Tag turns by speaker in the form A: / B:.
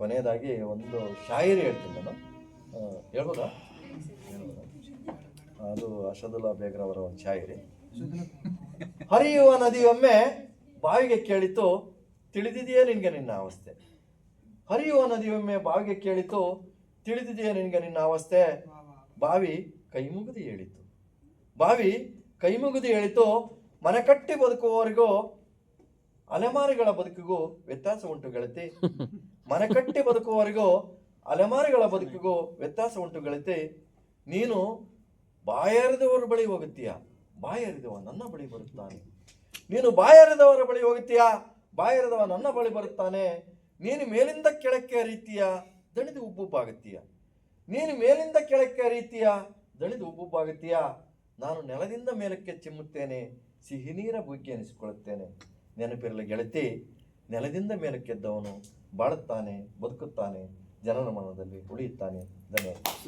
A: ಕೊನೆಯದಾಗಿ ಒಂದು ಶಾಯರಿ ಹೇಳ್ತೀನಿ ನಾನು, ಹೇಳ್ಬೋದಾ? ಅದು ಅಷದುಲ್ಲಾ ಬೇಗ್ರವರ ಒಂದು ಶಾಯರಿ. ಹರಿಯುವ ನದಿಯೊಮ್ಮೆ ಬಾವಿಗೆ ಕೇಳಿತು, ತಿಳಿದಿದೆಯೇ ನಿನಗೆ ನಿನ್ನ ಅವಸ್ಥೆ. ಹರಿಯುವ ನದಿಯೊಮ್ಮೆ ಬಾವಿಗೆ ಕೇಳಿತು, ತಿಳಿದಿದೆಯೇ ನಿನಗೆ ನಿನ್ನ ಅವಸ್ಥೆ. ಬಾವಿ ಕೈ ಮುಗಿದು ಹೇಳಿತು, ಬಾವಿ ಕೈ ಮುಗಿದು ಹೇಳಿತು, ಮನೆ ಕಟ್ಟಿ ಬದುಕುವವರಿಗೂ ಅಲೆಮಾರಿಗಳ ಬದುಕಿಗೂ ವ್ಯತ್ಯಾಸ ಉಂಟು ಗೆಳತಿ. ಮನೆ ಕಟ್ಟಿ ಬದುಕುವವರಿಗೂ ಅಲೆಮಾರಿಗಳ ಬದುಕಿಗೂ ವ್ಯತ್ಯಾಸ ಉಂಟು ಗೆಳತಿ. ನೀನು ಬಾಯರಿದವರ ಬಳಿ ಹೋಗುತ್ತೀಯ, ಬಾಯರಿದವ ನನ್ನ ಬಳಿ ಬರುತ್ತಾನೆ. ನೀನು ಬಾಯರಿದವರ ಬಳಿ ಹೋಗುತ್ತೀಯ, ಬಾಯರಿದವ ನನ್ನ ಬಳಿ ಬರುತ್ತಾನೆ. ನೀನು ಮೇಲಿಂದ ಕೆಳಕ್ಕೆ ಹರಿತೀಯ, ದಣಿದು ಉಬ್ಬುಬ್ಬಾಗುತ್ತೀಯ. ನೀನು ಮೇಲಿಂದ ಕೆಳಕ್ಕೆ ಹರಿತೀಯ, ದಣಿದು ಉಬ್ಬುಬ್ಬಾಗುತ್ತೀಯ. ನಾನು ನೆಲದಿಂದ ಮೇಲಕ್ಕೆ ಚಿಮ್ಮುತ್ತೇನೆ, ಸಿಹಿ ನೀರ ಬುಗ್ಗಿ ಎನಿಸಿಕೊಳ್ಳುತ್ತೇನೆ. ನೆನಪಿರಲಿ ಗೆಳತಿ, ನೆಲದಿಂದ ಮೇಲಕ್ಕೆದ್ದವನು ಬಾಳುತ್ತಾನೆ, ಬದುಕುತ್ತಾನೆ, ಜನರ ಮನದಲ್ಲಿ ಉಳಿಯುತ್ತಾನೆ. ಧನ್ಯವಾದ.